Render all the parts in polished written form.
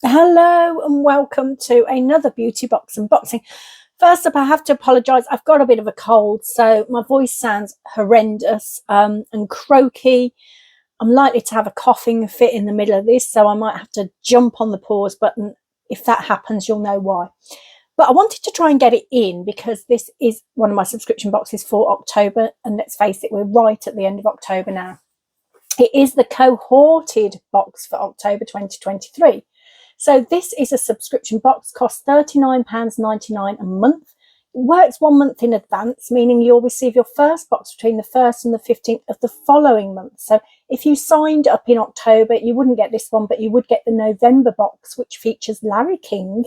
Hello and welcome to another beauty box unboxing. First up, I have to apologise. I've got a bit of a cold, so my voice sounds horrendous and croaky. I'm likely to have a coughing fit in the middle of this, so I might have to jump on the pause button. If that happens, you'll know why. But I wanted to try and get it in because this is one of my subscription boxes for October, and let's face it, we're right at the end of October now. It is the Cohorted box for October 2023. So this is a subscription box, costs £39.99 a month. It works 1 month in advance, meaning you'll receive your first box between the 1st and the 15th of the following month. So if you signed up in October, you wouldn't get this one, but you would get the November box, which features Larry King,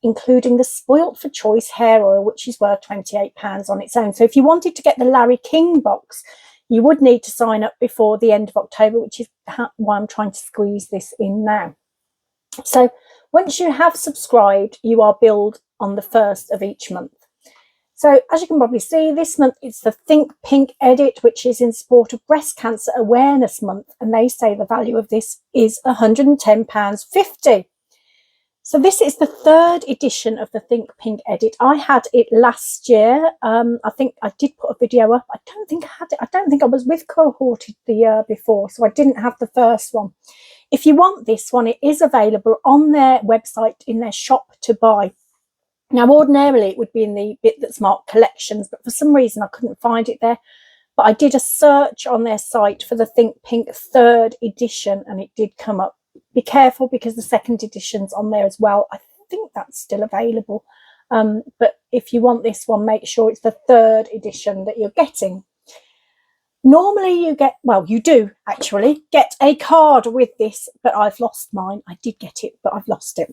including the Spoilt for Choice hair oil, which is worth £28 on its own. So if you wanted to get the Larry King box, you would need to sign up before the end of October, which is why I'm trying to squeeze this in now. So once you have subscribed, you are billed on the 1st of each month. So as you can probably see, this month it's the Think Pink edit, which is in support of Breast Cancer Awareness Month. And they say the value of this is £110.50. So this is the 3rd edition of the Think Pink edit. I had it last year. I think I did put a video up. I don't think I had it. I don't think I was with Cohorted the year before, so I didn't have the first one. If you want this one, it is available on their website in their shop to buy. Now, ordinarily it would be in the bit that's marked collections, but for some reason I couldn't find it there. But I did a search on their site for the Think Pink 3rd edition and it did come up. Be careful because the 2nd edition's on there as well. I think that's still available. But if you want this one, make sure it's the 3rd edition that you're getting. Normally you get, well, you do actually get a card with this, but I've lost mine. I did get it, but I've lost it.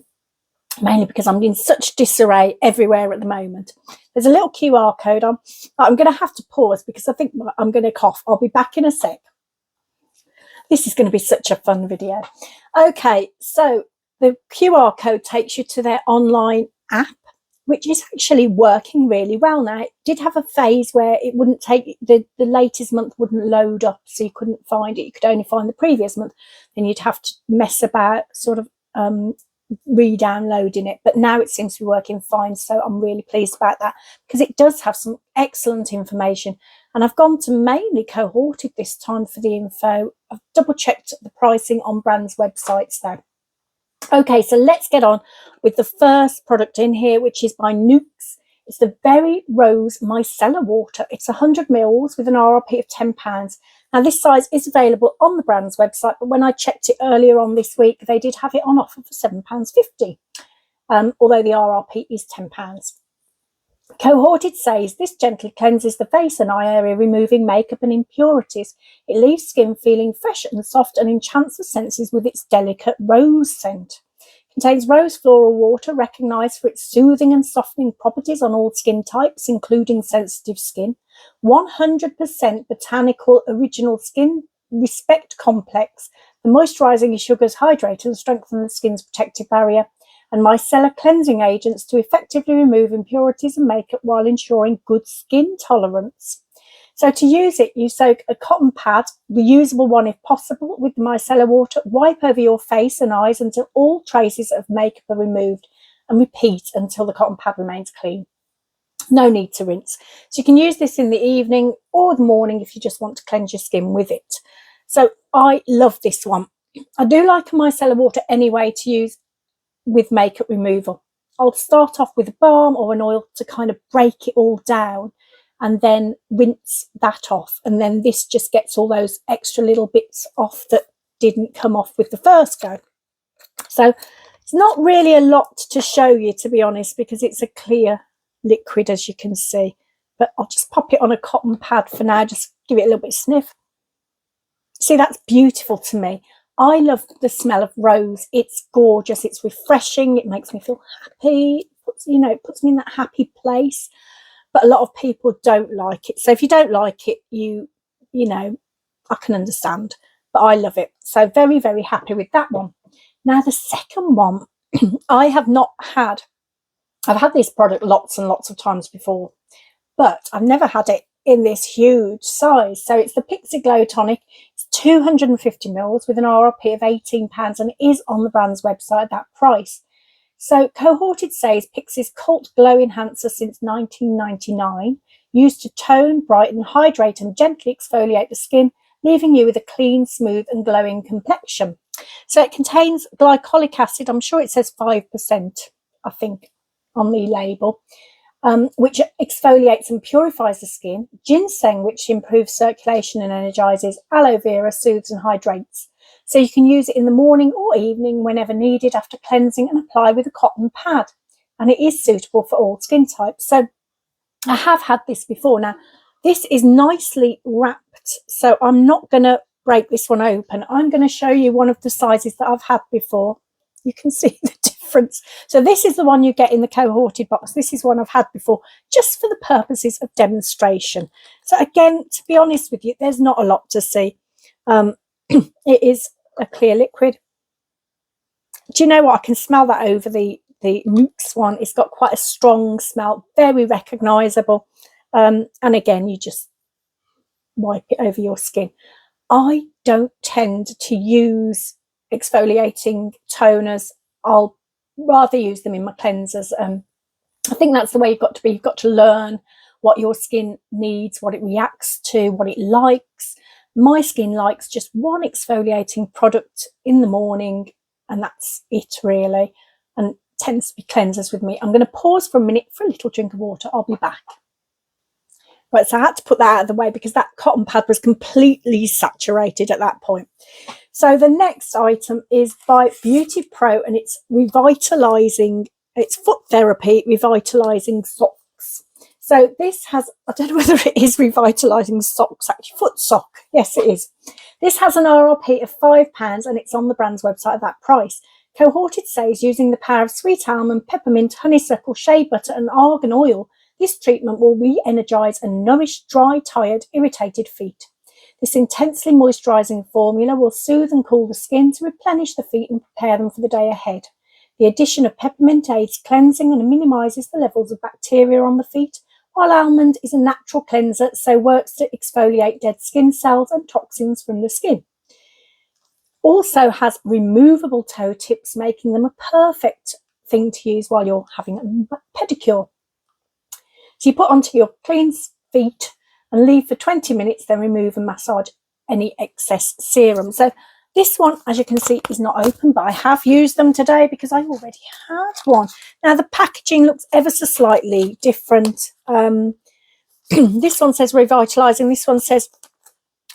Mainly because I'm in such disarray everywhere at the moment. There's a little QR code on. I'm going to have to pause because I think I'm going to cough. I'll be back in a sec. This is going to be such a fun video. Okay, so the QR code takes you to their online app, which is actually working really well now. It did have a phase where it wouldn't take, the latest month wouldn't load up, so you couldn't find it. You could only find the previous month. Then you'd have to mess about sort of re-downloading it. But now it seems to be working fine, so I'm really pleased about that because it does have some excellent information. And I've gone to mainly Cohorted this time for the info. I've double checked the pricing on brands' websites though. Okay, so let's get on with the first product in here, which is by Nukes. It's the Berry Rose Micellar Water. It's 100 ml with an RRP of £10. Now, this size is available on the brand's website, but when I checked it earlier on this week, they did have it on offer for £7.50, although the RRP is £10. Cohorted says this gently cleanses the face and eye area, removing makeup and impurities. It leaves skin feeling fresh and soft and enchants the senses with its delicate rose scent. Contains rose floral water, recognised for its soothing and softening properties on all skin types, including sensitive skin. 100% botanical original skin respect complex. The moisturising sugars hydrate and strengthen the skin's protective barrier. And micellar cleansing agents to effectively remove impurities and makeup while ensuring good skin tolerance. So to use it, you soak a cotton pad, reusable one if possible, with the micellar water, wipe over your face and eyes until all traces of makeup are removed, and repeat until the cotton pad remains clean. No need to rinse. So you can use this in the evening or the morning if you just want to cleanse your skin with it. So I love this one. I do like a micellar water anyway to use with makeup removal. I'll start off with a balm or an oil to kind of break it all down and then rinse that off, and then this just gets all those extra little bits off that didn't come off with the first go. So it's not really a lot to show you, to be honest, because it's a clear liquid, as you can see, but I'll just pop it on a cotton pad for now, just give it a little bit of sniff. See, that's beautiful to me. I love the smell of rose. It's gorgeous. It's refreshing. It makes me feel happy. It puts me in that happy place. But a lot of people don't like it. So if you don't like it, you know, I can understand. But I love it. So very, very happy with that one. Now, the second one, I've had this product lots and lots of times before, but I've never had it in this huge size. So it's the Pixie Glow Tonic. It's 250 mils with an RRP of £18 and it is on the brand's website at that price. So Cohorted says Pixie's cult glow enhancer since 1999, used to tone, brighten, hydrate and gently exfoliate the skin, leaving you with a clean, smooth and glowing complexion. So it contains glycolic acid, I'm sure it says 5%, I think, on the label, which exfoliates and purifies the skin, ginseng, which improves circulation and energizes, aloe vera soothes and hydrates. So you can use it in the morning or evening whenever needed after cleansing and apply with a cotton pad. And it is suitable for all skin types. So I have had this before. Now, this is nicely wrapped, so I'm not going to break this one open. I'm going to show you one of the sizes that I've had before. You can see the difference. So this is the one you get in the Cohorted box. This is one I've had before, just for the purposes of demonstration. So again, to be honest with you, there's not a lot to see. It is a clear liquid. Do you know what? I can smell that over the Nuxe one. It's got quite a strong smell, very recognisable. And again, you just wipe it over your skin. I don't tend to use exfoliating toners. I'll rather use them in my cleansers. I think that's the way you've got to be. You've got to learn what your skin needs, what it reacts to, what it likes. My skin likes just one exfoliating product in the morning, and that's it really, and tends to be cleansers with me. I'm going to pause for a minute for a little drink of water. I'll be back. Right, so I had to put that out of the way because that cotton pad was completely saturated at that point. So the next item is by Beauty Pro, and it's revitalizing, it's foot therapy revitalizing socks. So this has, I don't know whether it is revitalizing socks, actually, foot sock. Yes, it is. This has an RRP of £5 and it's on the brand's website at that price. Cohorted says using the power of sweet almond, peppermint, honeysuckle, shea butter and argan oil, this treatment will re-energize and nourish dry, tired, irritated feet. This intensely moisturizing formula will soothe and cool the skin to replenish the feet and prepare them for the day ahead. The addition of peppermint aids cleansing and minimizes the levels of bacteria on the feet, while almond is a natural cleanser, so works to exfoliate dead skin cells and toxins from the skin. Also has removable toe tips, making them a perfect thing to use while you're having a pedicure. So you put onto your clean feet and leave for 20 minutes, then remove and massage any excess serum. So this one, as you can see, is not open, but I have used them today because I already had one. Now, the packaging looks ever so slightly different. This one says revitalizing, this one says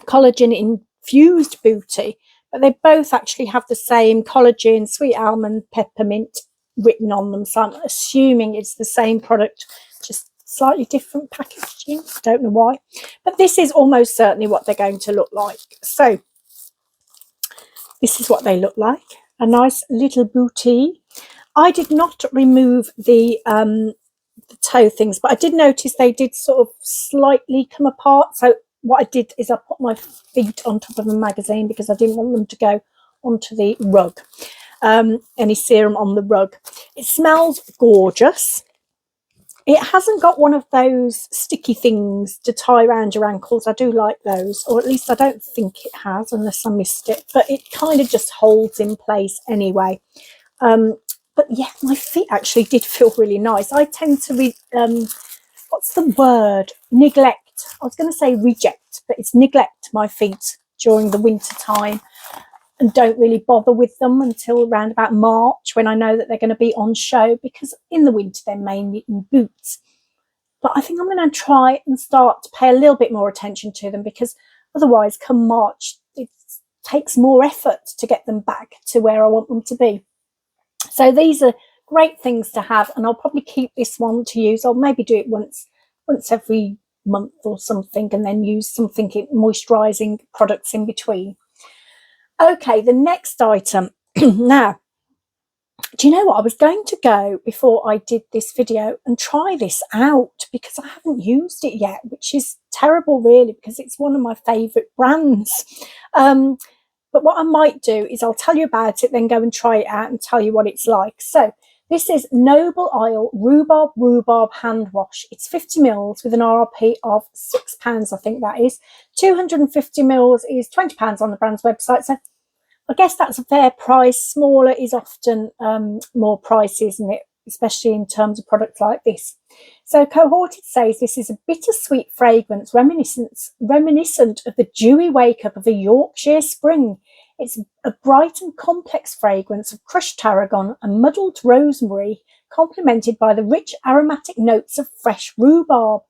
collagen infused booty, but they both actually have the same collagen, sweet almond, peppermint written on them. So I'm assuming it's the same product, just slightly different packaging. Don't know why, but this is almost certainly what they're going to look like. So this is what they look like, a nice little booty. I did not remove the toe things, but I did notice they did sort of slightly come apart. So what I did is I put my feet on top of a magazine because I didn't want them to go onto the rug, any serum on the rug. It smells gorgeous. It hasn't got one of those sticky things to tie around your ankles. I do like those, or at least I don't think it has, unless I missed it. But it kind of just holds in place anyway. But yeah, my feet actually did feel really nice. I tend to, what's the word? Neglect. I was going to say reject, but it's neglect my feet during the winter time and don't really bother with them until around about March, when I know that they're going to be on show, because in the winter they're mainly in boots. But I think I'm going to try and start to pay a little bit more attention to them, because otherwise come March it takes more effort to get them back to where I want them to be. So these are great things to have, and I'll probably keep this one to use. I'll maybe do it once every month or something, and then use something moisturizing products in between. Okay, the next item. Now, do you know what? I was going to go before I did this video and try this out, because I haven't used it yet, which is terrible really, because it's one of my favorite brands. But what I might do is I'll tell you about it, then go and try it out and tell you what it's like. So This is Noble Oil Rhubarb Hand Wash. It's 50 mils with an RRP of £6, I think that is. 250 mils is £20 on the brand's website. So I guess that's a fair price. Smaller is often more pricey, isn't it? Especially in terms of products like this. So Cohorted says this is a bittersweet fragrance reminiscent of the dewy wake-up of a Yorkshire spring. It's a bright and complex fragrance of crushed tarragon and muddled rosemary, complemented by the rich aromatic notes of fresh rhubarb.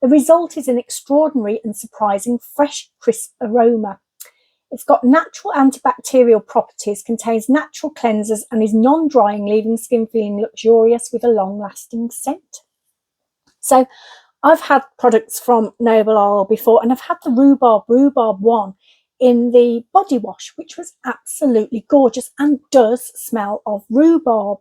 The result is an extraordinary and surprising fresh, crisp aroma. It's got natural antibacterial properties, contains natural cleansers, and is non-drying, leaving skin feeling luxurious with a long-lasting scent. So I've had products from Noble Oil before, and I've had the rhubarb one in the body wash, which was absolutely gorgeous and does smell of rhubarb.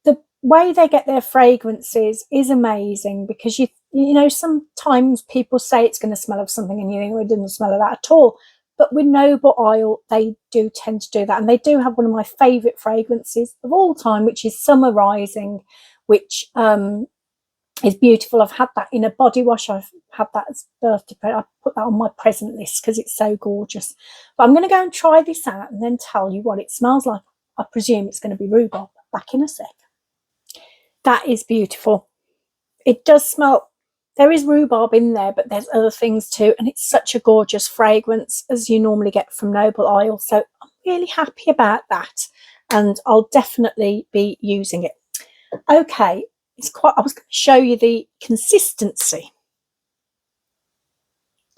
The way they get their fragrances is amazing, because you know, sometimes people say it's going to smell of something and you think, well, it doesn't smell of that at all. But with Noble Oil, they do tend to do that. And they do have one of my favourite fragrances of all time, which is Summer Rising, which is beautiful. I've had that in a body wash. I've had that as a birthday present. I put that on my present list because it's so gorgeous. But I'm going to go and try this out and then tell you what it smells like. I presume it's going to be rhubarb. Back in a sec. That is beautiful. It does smell... There is rhubarb in there, but there's other things too. And it's such a gorgeous fragrance, as you normally get from Noble Oil. So I'm really happy about that. And I'll definitely be using it. Okay, I was going to show you the consistency.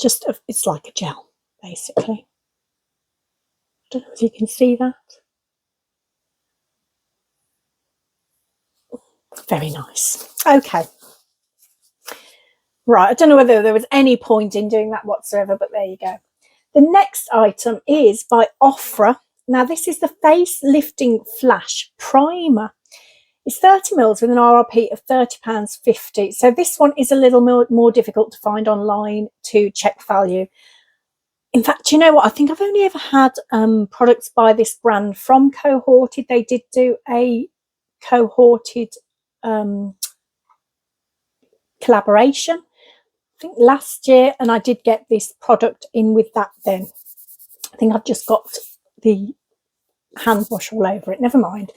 It's like a gel, basically. I don't know if you can see that. Very nice. Okay. Right, I don't know whether there was any point in doing that whatsoever, but there you go. The next item is by Ofra. Now, this is the Face Lifting Flash Primer. It's 30 mils with an RRP of £30.50. So this one is a little more difficult to find online to check value. In fact, you know what? I think I've only ever had products by this brand from Cohorted. They did do a Cohorted collaboration, I think last year, and I did get this product in with that then. I think I've just got the hand wash all over it. Never mind.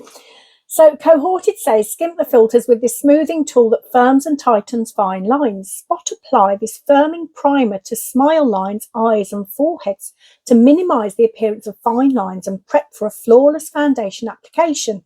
So Cohorted says, skimp the filters with this smoothing tool that firms and tightens fine lines. Spot apply this firming primer to smile lines, eyes and foreheads to minimise the appearance of fine lines and prep for a flawless foundation application.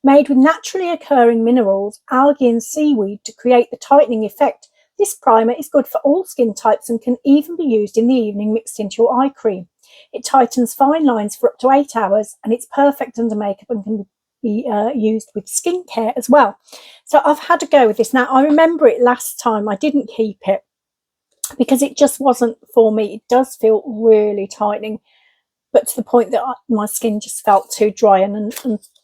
Made with naturally occurring minerals, algae and seaweed to create the tightening effect, this primer is good for all skin types and can even be used in the evening mixed into your eye cream. It tightens fine lines for up to 8 hours, and it's perfect under makeup and can be used with skincare as well. So I've had a go with this. Now, I remember it last time. I didn't keep it because it just wasn't for me. It does feel really tightening, but to the point that my skin just felt too dry and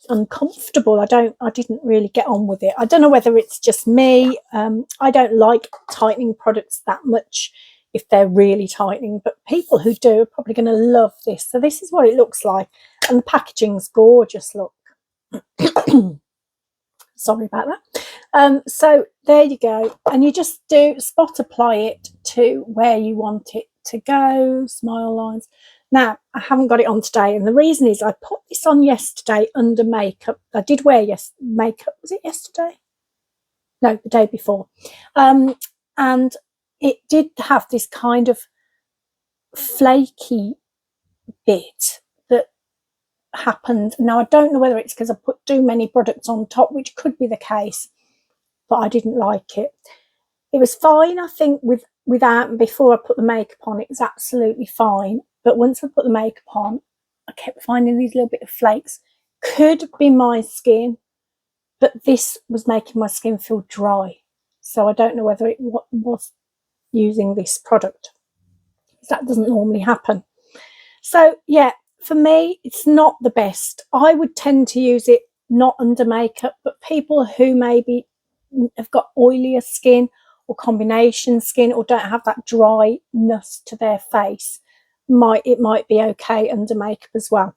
uncomfortable. I didn't really get on with it. I don't know whether it's just me. I don't like tightening products that much if they're really tightening, but people who do are probably going to love this. So this is what it looks like, and the packaging's gorgeous. Look. Sorry about that. So there you go, and you just do spot apply it to where you want it to go. Smile lines. Now, I haven't got it on today, and the reason is I put this on yesterday under makeup. I did wear makeup. Was it yesterday? No, the day before. And it did have this kind of flaky bit that happened. Now, I don't know whether it's because I put too many products on top, which could be the case, but I didn't like it. It was fine, I think, without and before I put the makeup on. It was absolutely fine. But once I put the makeup on, I kept finding these little bit of flakes. Could be my skin, but this was making my skin feel dry. So I don't know whether it was using this product. That doesn't normally happen. So yeah, for me, it's not the best. I would tend to use it not under makeup, but people who maybe have got oilier skin or combination skin or don't have that dryness to their face, it might be okay under makeup as well.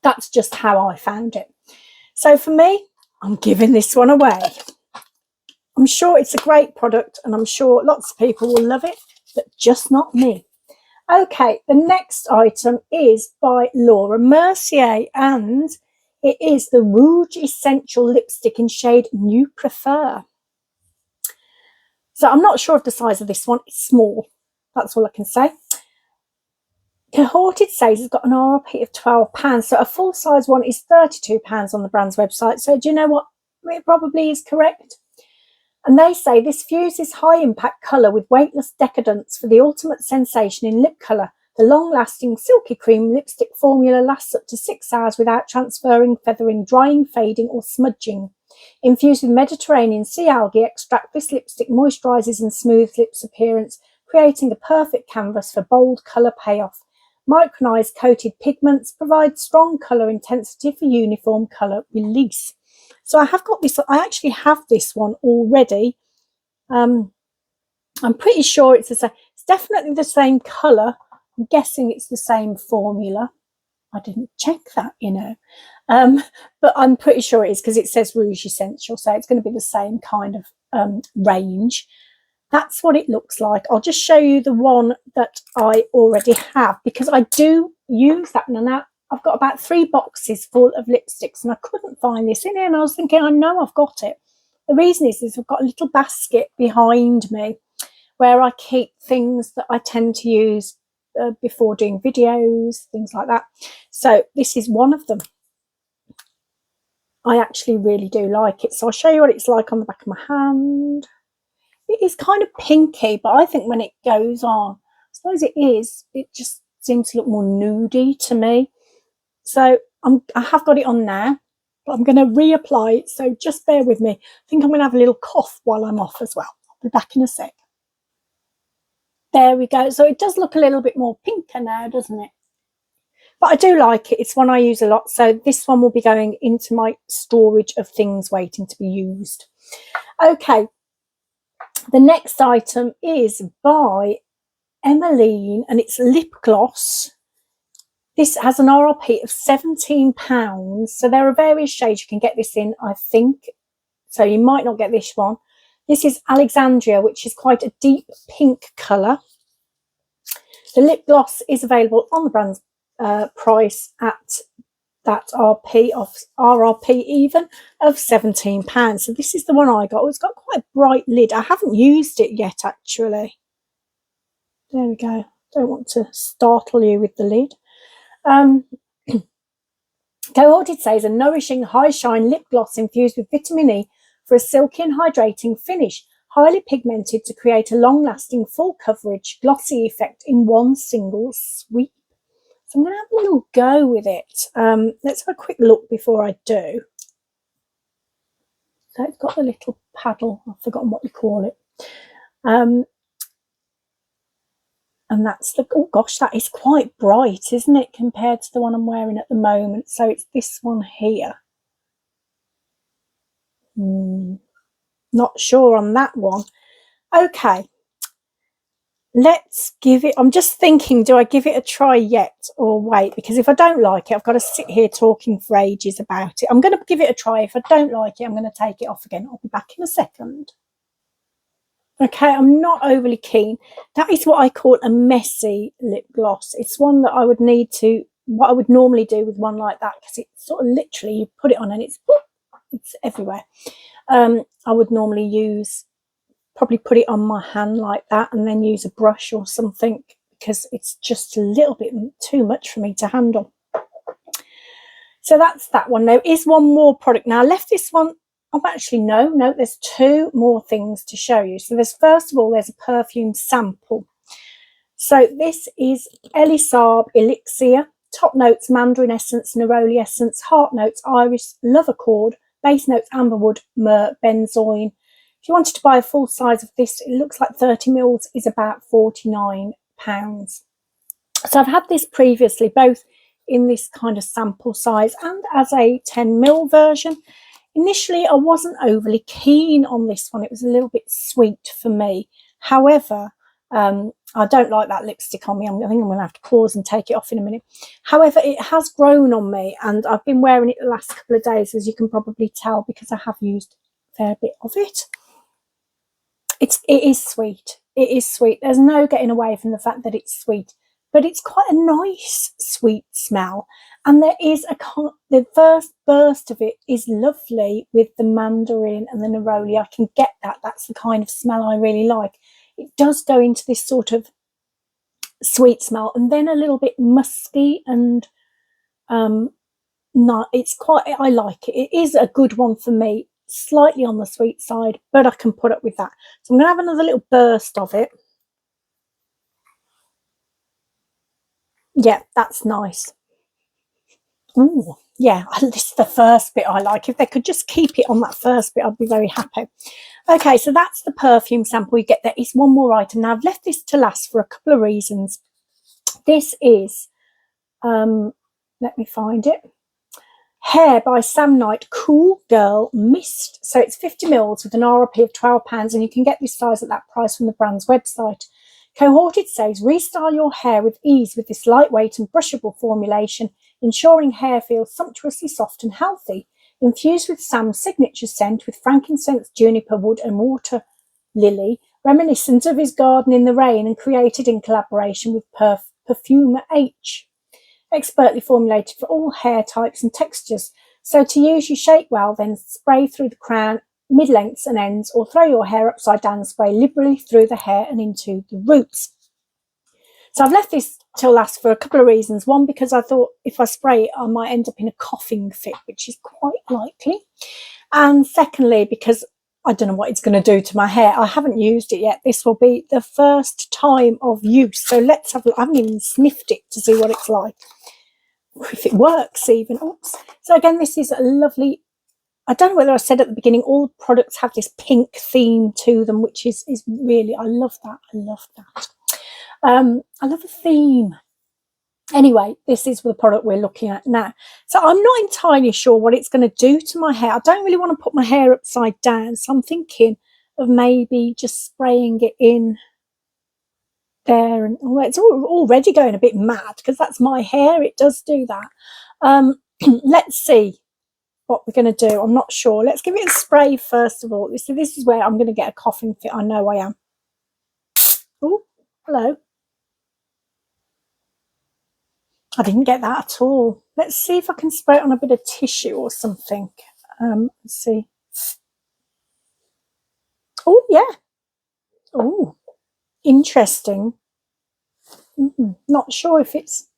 That's just how I found it. So for me, I'm giving this one away. I'm sure it's a great product and I'm sure lots of people will love it, but just not me. Okay, the next item is by Laura Mercier and it is the Rouge Essential Lipstick in shade New Prefer. So I'm not sure of the size of this one. It's small. That's all I can say. Cohorted says it's got an RRP of £12. So a full-size one is £32 on the brand's website. So do you know what? It probably is correct. And they say this fuses high-impact colour with weightless decadence for the ultimate sensation in lip colour. The long-lasting silky cream lipstick formula lasts up to 6 hours without transferring, feathering, drying, fading or smudging. Infused with Mediterranean sea algae extract, this lipstick moisturises and smooths lips appearance, creating a perfect canvas for bold colour payoff. Micronized coated pigments provide strong colour intensity for uniform colour release. So I have got this, I actually have this one already. I'm pretty sure it's the same. It's definitely the same colour. I'm guessing it's the same formula. I didn't check that, you know. But I'm pretty sure it is because it says Rouge Essential. So it's going to be the same kind of range. That's what it looks like. I'll just show you the one that I already have because I do use that one. Now I've got about 3 boxes full of lipsticks and I couldn't find this in here. And I was thinking, I know I've got it. The reason is I've got a little basket behind me where I keep things that I tend to use before doing videos, things like that. So this is one of them. I actually really do like it. So I'll show you what it's like on the back of my hand. It is kind of pinky, but I think when it goes on, I suppose it is, it just seems to look more nudie to me. So I have got it on now, but I'm going to reapply it. So just bear with me. I think I'm going to have a little cough while I'm off as well. I'll be back in a sec. There we go. So it does look a little bit more pinker now, doesn't it? But I do like it. It's one I use a lot. So this one will be going into my storage of things waiting to be used. Okay. The next item is by Emmeline and it's lip gloss. This has an RRP of £17. So there are various shades you can get this in, I think. So you might not get this one. This is Alexandria, which is quite a deep pink colour. The lip gloss is available on the brand's price at that RRP even of £17. So this is the one I got. Oh, it's got quite a bright lid. I haven't used it yet, actually. There we go. Don't want to startle you with the lid. Cohorted says a nourishing high shine lip gloss infused with vitamin E for a silky and hydrating finish, highly pigmented to create a long-lasting full coverage glossy effect in one single sweep. So I'm going to have a little go with it. Let's have a quick look before I do. So it's got the little paddle. I've forgotten what we call it. And that's the, oh gosh, that is quite bright, isn't it, compared to the one I'm wearing at the moment. So it's this one here. Not sure on that one. Okay. Let's give it, I'm just thinking, do I give it a try yet or wait? Because if I don't like it, I've got to sit here talking for ages about it. I'm going to give it a try. If I don't like it, I'm going to take it off again. I'll be back in a second. Okay, I'm not overly keen. That is what I call a messy lip gloss. It's one that I would need to, what I would normally do with one like that, because it's sort of literally, you put it on and it's everywhere. I would normally use, probably put it on my hand like that and then use a brush or something, because it's just a little bit too much for me to handle. So that's that one. There is one more product. Now I left this one, oh, actually, no, there's 2 more things to show you. So there's, first of all, there's a perfume sample. So this is Elisab Elixir, top notes, mandarin essence, neroli essence, heart notes, iris, love accord, base notes, amberwood, myrrh, benzoin. If you wanted to buy a full size of this, it looks like 30 mils is about £49. So I've had this previously, both in this kind of sample size and as a 10ml version. Initially, I wasn't overly keen on this one. It was a little bit sweet for me. However, I don't like that lipstick on me. I think I'm going to have to pause and take it off in a minute. However, it has grown on me, and I've been wearing it the last couple of days, as you can probably tell, because I have used a fair bit of it. It is sweet. It is sweet. There's no getting away from the fact that it's sweet, but it's quite a nice sweet smell. And there is the first burst of it is lovely with the mandarin and the neroli. I can get that. That's the kind of smell I really like. It does go into this sort of sweet smell, and then a little bit musky, and no, I like it. It is a good one for me. Slightly on the sweet side, but I can put up with that. So I'm going to have another little burst of it. Yeah, that's nice. Ooh, yeah, this is the first bit I like. If they could just keep it on that first bit, I'd be very happy. Okay, so that's the perfume sample you get. There is one more item. Now, I've left this to last for a couple of reasons. This is, let me find it. Hair by Sam Knight Cool Girl Mist. So it's 50 mils with an RRP of £12, and you can get this size at that price from the brand's website. Cohorted says, restyle your hair with ease with this lightweight and brushable formulation, ensuring hair feels sumptuously soft and healthy. Infused with Sam's signature scent with frankincense, juniper wood and water lily, reminiscent of his garden in the rain, and created in collaboration with perfumer H. Expertly formulated for all hair types and textures. So to use, you shake well, then spray through the crown, mid-lengths and ends, or throw your hair upside down and spray liberally through the hair and into the roots. So I've left this till last for a couple of reasons. One, because I thought if I spray it, I might end up in a coughing fit, which is quite likely. And secondly, because I don't know what it's going to do to my hair. I haven't used it yet. This will be the first time of use. So let's have a look. I haven't even sniffed it to see what it's like. If it works even. Oops. So again, this is a lovely, I don't know whether I said at the beginning, all products have this pink theme to them, which is really, I love that. I love that. I love a theme. Anyway, this is the product we're looking at now. So I'm not entirely sure what it's going to do to my hair. I don't really want to put my hair upside down, so I'm thinking of maybe just spraying it in there. And it's already going a bit mad because that's my hair. It does do that. Let's see what we're going to do. I'm not sure. Let's give it a spray first of all. So this is where I'm going to get a coughing fit. I know I am. Oh, hello. I didn't get that at all. Let's see if I can spray it on a bit of tissue or something. Let's see. Oh, yeah. Oh, interesting. Not sure if it's,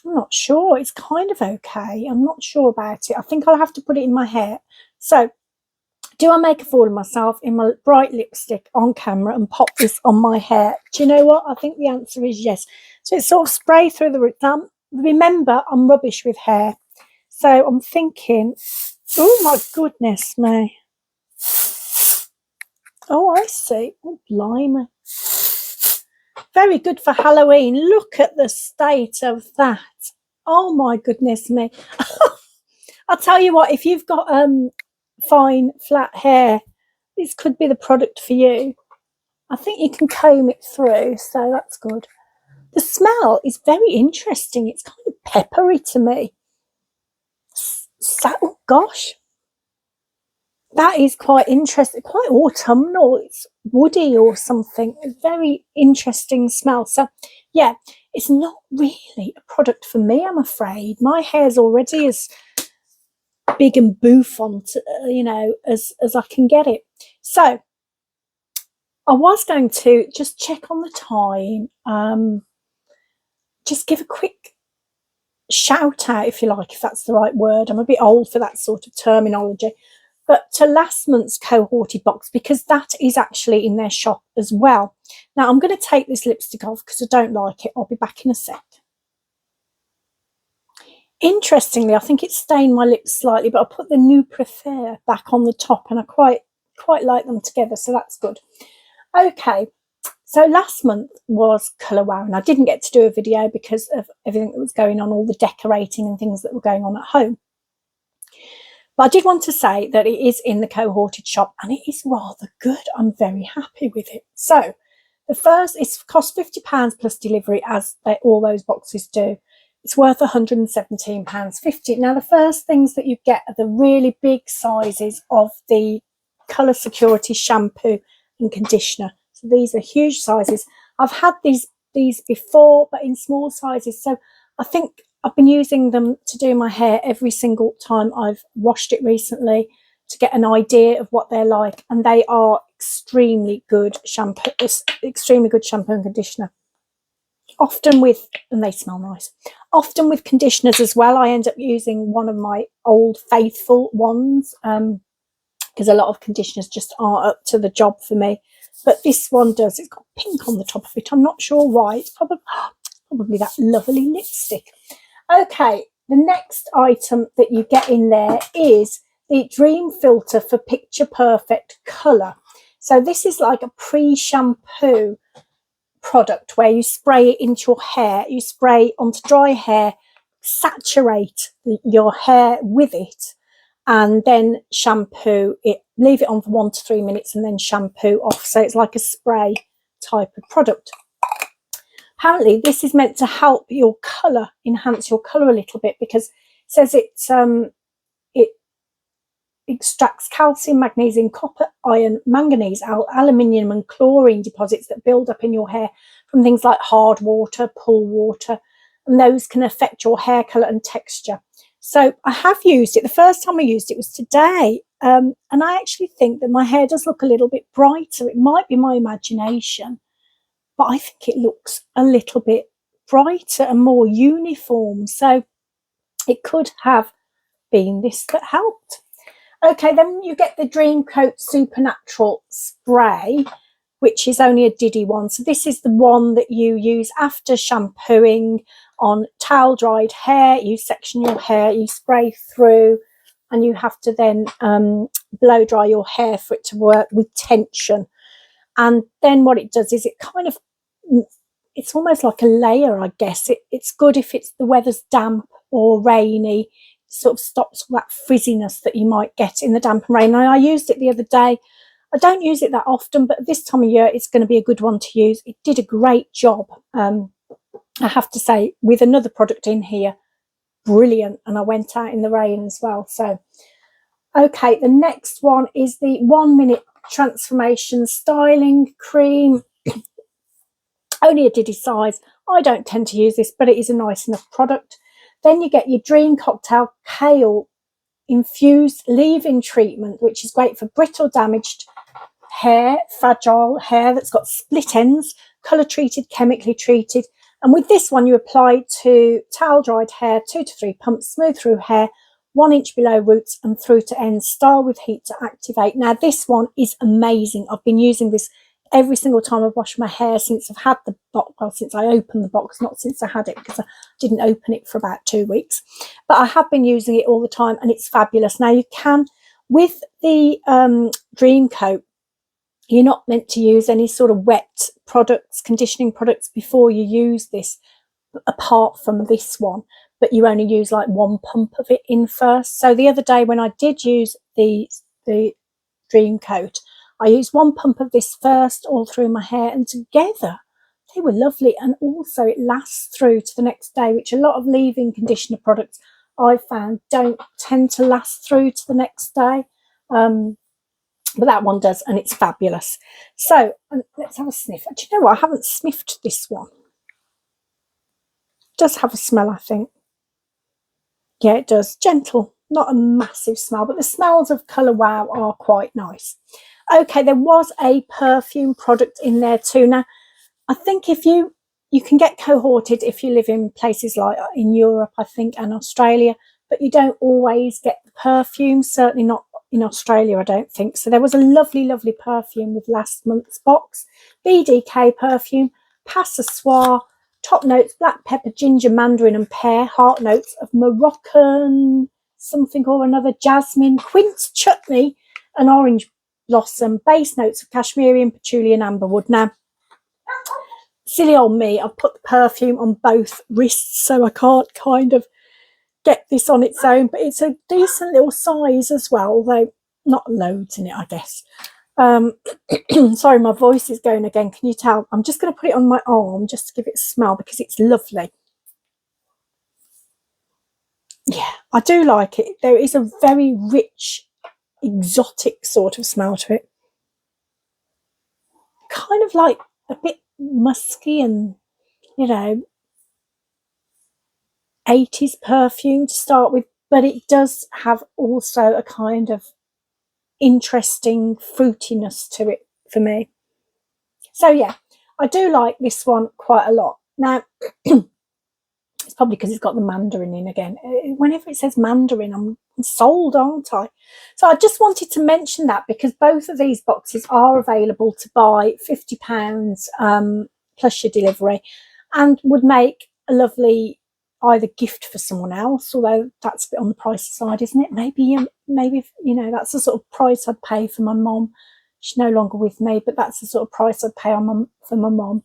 I'm not sure. It's kind of okay. I'm not sure about it. I think I'll have to put it in my hair. So, do I make a fool of myself in my bright lipstick on camera and pop this on my hair? Do you know what? I think the answer is yes. So it's sort of spray through the root. Remember, I'm rubbish with hair. So I'm thinking, oh my goodness me. Oh, I see. Oh, blimey. Very good for Halloween. Look at the state of that. Oh my goodness me. I'll tell you what, if you've got fine flat hair, this could be the product for you. I think you can comb it through, so that's good. The smell is very interesting. It's kind of peppery to me. So, oh gosh, that is quite interesting, quite autumnal. It's woody or something. A very interesting smell. So yeah, it's not really a product for me, I'm afraid. My hair's already as big and bouffant, you know, as I can get it. So I was going to just check on the time, just give a quick shout out, if you like, if that's the right word. I'm a bit old for that sort of terminology. But to last month's Cohorted box, because that is actually in their shop as well. Now, I'm going to take this lipstick off because I don't like it. I'll be back in a sec. Interestingly, I think it's stained my lips slightly, but I put the New Prefer back on the top, and I quite like them together, so that's good. Okay, so last month was Color Wow, and I didn't get to do a video because of everything that was going on, all the decorating and things that were going on at home. But I did want to say that it is in the Cohorted shop, and it is rather good. I'm very happy with it. So The first, it's cost £50 plus delivery, as all those boxes do. It's worth £117.50. Now, the first things that you get are the really big sizes of the Colour Security shampoo and conditioner. So these are huge sizes. I've had these before, but in small sizes. So I think I've been using them to do my hair every single time I've washed it recently, to get an idea of what they're like, and they are extremely good shampoo and conditioner. Often with, and they smell nice, often with conditioners as well, I end up using one of my old faithful ones, because a lot of conditioners just aren't up to the job for me. But this one does. It's got pink on the top of it. I'm not sure why. It's probably that lovely lipstick. Okay, the next item that you get in there is the Dream Filter for Picture Perfect Colour. So this is like a pre-shampoo product where you spray it into your hair. You spray onto dry hair, saturate your hair with it, and then shampoo it. Leave it on for 1 to 3 minutes and then shampoo off. So it's like a spray type of product. Apparently this is meant to help your colour, enhance your colour a little bit, because it says it extracts calcium, magnesium, copper, iron, manganese, aluminium and chlorine deposits that build up in your hair from things like hard water, pool water, and those can affect your hair colour and texture. So I have used it. The first time I used it was today, and I actually think that my hair does look a little bit brighter. It might be my imagination, but I think it looks a little bit brighter and more uniform. So it could have been this that helped. Okay, then you get the Dream Coat Supernatural Spray, which is only a Diddy one. So this is the one that you use after shampooing on towel dried hair. You section your hair, you spray through, and you have to then blow dry your hair for it to work with tension. And then what it does is it kind of, it's almost like a layer, I guess. It's good if the weather's damp or rainy. It sort of stops that frizziness that you might get in the damp and rain. And I used it the other day. I don't use it that often, but this time of year it's going to be a good one to use. It did a great job, I have to say, with another product in here. Brilliant. And I went out in the rain as well. So, okay, the next one is the 1 Minute Transformation Styling Cream. Only a Diddy size. I don't tend to use this, but it is a nice enough product. Then you get your Dream Cocktail Kale Infused Leave-In Treatment, which is great for brittle, damaged hair, fragile hair that's got split ends, colour treated, chemically treated. And with this one, you apply to towel dried hair, 2 to 3 pumps, smooth through hair, 1 inch below roots and through to ends. Style with heat to activate. Now, this one is amazing. I've been using this every single time I've washed my hair since I've had the box. Well, since I opened the box, not since I had it, because I didn't open it for about 2 weeks. But I have been using it all the time, and it's fabulous. Now, you can, with the Dream Coat, you're not meant to use any sort of wet products, conditioning products, before you use this, apart from this one. But you only use like 1 pump of it in first. So the other day when I did use the Dream Coat, I used 1 pump of this first all through my hair, and together they were lovely. And also it lasts through to the next day, which a lot of leave-in conditioner products I've found don't tend to last through to the next day. But that one does, and it's fabulous. So let's have a sniff. Do you know what? I haven't sniffed this one. It does have a smell, I think. Yeah, it does. Gentle, not a massive smell, but the smells of Color Wow are quite nice. Okay, there was a perfume product in there too. Now, I think if you can get Cohorted if you live in places like in Europe, I think, and Australia, but you don't always get the perfume, certainly not in Australia, I don't think. So there was a lovely, lovely perfume with last month's box. BDK perfume, Passoir, top notes, black pepper, ginger, mandarin and pear, heart notes of Moroccan something or another, jasmine, quince, chutney and orange blossom, base notes of Kashmiri and patchouli and amberwood. Now, silly old me, I've put the perfume on both wrists, so I can't kind of get this on its own, but it's a decent little size as well, although not loads in it, I guess. Sorry, my voice is going again. Can you tell? I'm just going to put it on my arm just to give it a smell because it's lovely. Yeah, I do like it. There is a very rich, exotic sort of smell to it. Kind of like a bit musky and, you know, 80s perfume to start with, but it does have also a kind of interesting fruitiness to it for me. So yeah, I do like this one quite a lot. Now, it's probably because it's got the mandarin in again. Whenever it says mandarin, I'm sold, aren't I? So I just wanted to mention that because both of these boxes are available to buy, £50 plus your delivery, and would make a lovely either gift for someone else, although that's a bit on the pricey side, isn't it? Maybe you know, that's the sort of price I'd pay for my mom. She's no longer with me, but that's the sort of price I'd pay for my mom.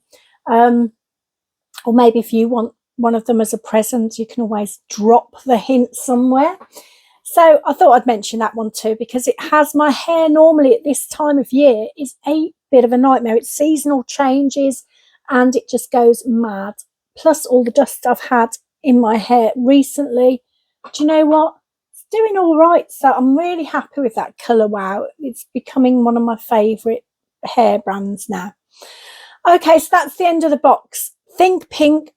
Or maybe if you want one of them as a present, you can always drop the hint somewhere. So I thought I'd mention that one too, because it has my hair normally at this time of year is a bit of a nightmare. It's seasonal changes and it just goes mad. Plus all the dust I've had in my hair recently. Do you know what? It's doing all right. So I'm really happy with that Color Wow. It's becoming one of my favourite hair brands now. Okay, so that's the end of the box. Think pink,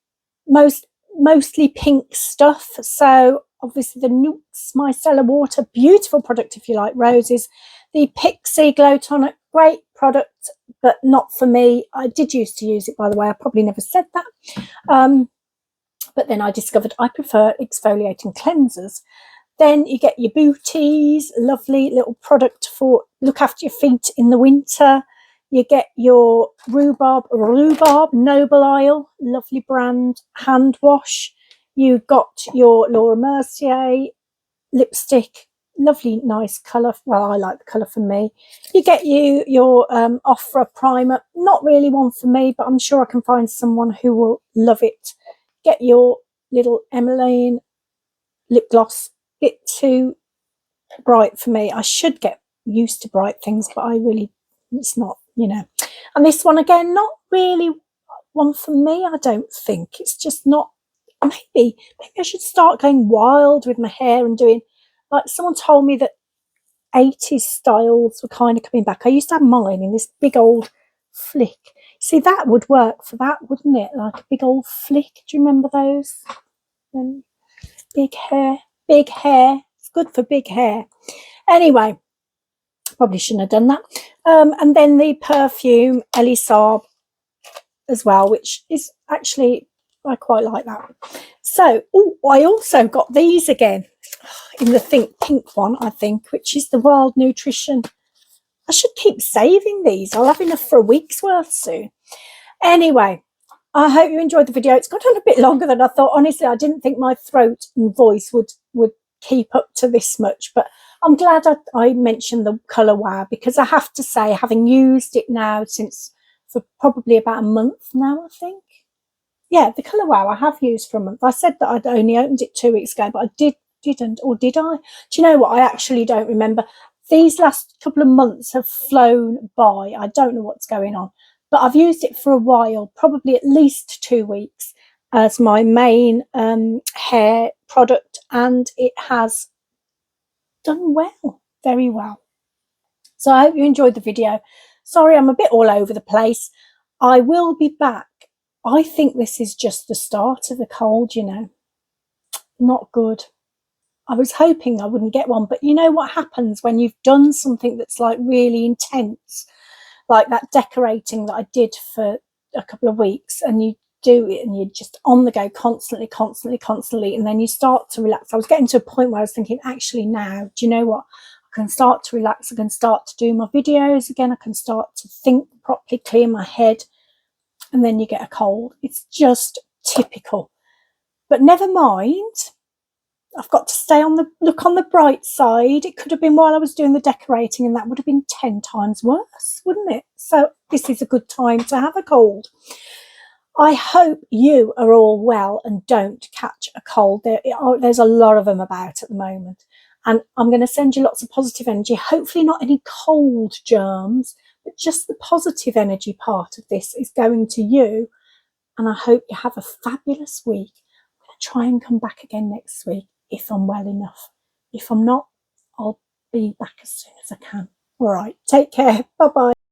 mostly pink stuff. So obviously the Nukes Micellar Water, beautiful product if you like roses. The Pixie Glow Tonic, great product, but not for me. I did used to use it, by the way. I probably never said that. But then I discovered I prefer exfoliating cleansers. Then you get your Booties, lovely little product for look after your feet in the winter. You get your Rhubarb Noble Isle, lovely brand, hand wash. You've got your Laura Mercier lipstick, lovely, nice colour. Well, I like the colour for me. You get your Ofra primer, not really one for me, but I'm sure I can find someone who will love it. Get your little Emmeline lip gloss, bit too bright for me. I should get used to bright things, but it's not, you know. And this one again, not really one for me, I don't think. It's just not, maybe I should start going wild with my hair and doing, like someone told me that 80s styles were kind of coming back. I used to have mine in this big old flick. See, that would work for that, wouldn't it? Like a big old flick. Do you remember those? Big hair. It's good for big hair. Anyway, probably shouldn't have done that. And then the perfume Elie Saab as well, which is actually, I quite like that. So, I also got these again in the Think Pink one, I think, which is the Wild Nutrition. I should keep saving these. I'll have enough for a week's worth soon. Anyway, I hope you enjoyed the video. It's got on a bit longer than I thought. Honestly, I didn't think my throat and voice would keep up to this much, but I'm glad I mentioned the Color Wow, because I have to say, having used it now for probably about a month now, I think. Yeah, the Color Wow I have used for a month. I said that I'd only opened it 2 weeks ago, but I didn't, or did I? Do you know what? I actually don't remember. These last couple of months have flown by. I don't know what's going on, but I've used it for a while, probably at least 2 weeks, as my main hair product, and it has done well, very well. So I hope you enjoyed the video. Sorry, I'm a bit all over the place. I will be back. I think this is just the start of the cold, you know. Not good. I was hoping I wouldn't get one, but you know what happens when you've done something that's like really intense, like that decorating that I did for a couple of weeks, and you do it and you're just on the go constantly, and then you start to relax. I was getting to a point where I was thinking, actually now, do you know what? I can start to relax. I can start to do my videos again. I can start to think properly, clear my head, and then you get a cold. It's just typical. But never mind. I've got to stay look on the bright side. It could have been while I was doing the decorating, and that would have been 10 times worse, wouldn't it? So this is a good time to have a cold. I hope you are all well and don't catch a cold. There's a lot of them about at the moment. And I'm going to send you lots of positive energy, hopefully not any cold germs, but just the positive energy part of this is going to you. And I hope you have a fabulous week. I'm going to try and come back again next week if I'm well enough. If I'm not, I'll be back as soon as I can. All right, take care. Bye-bye.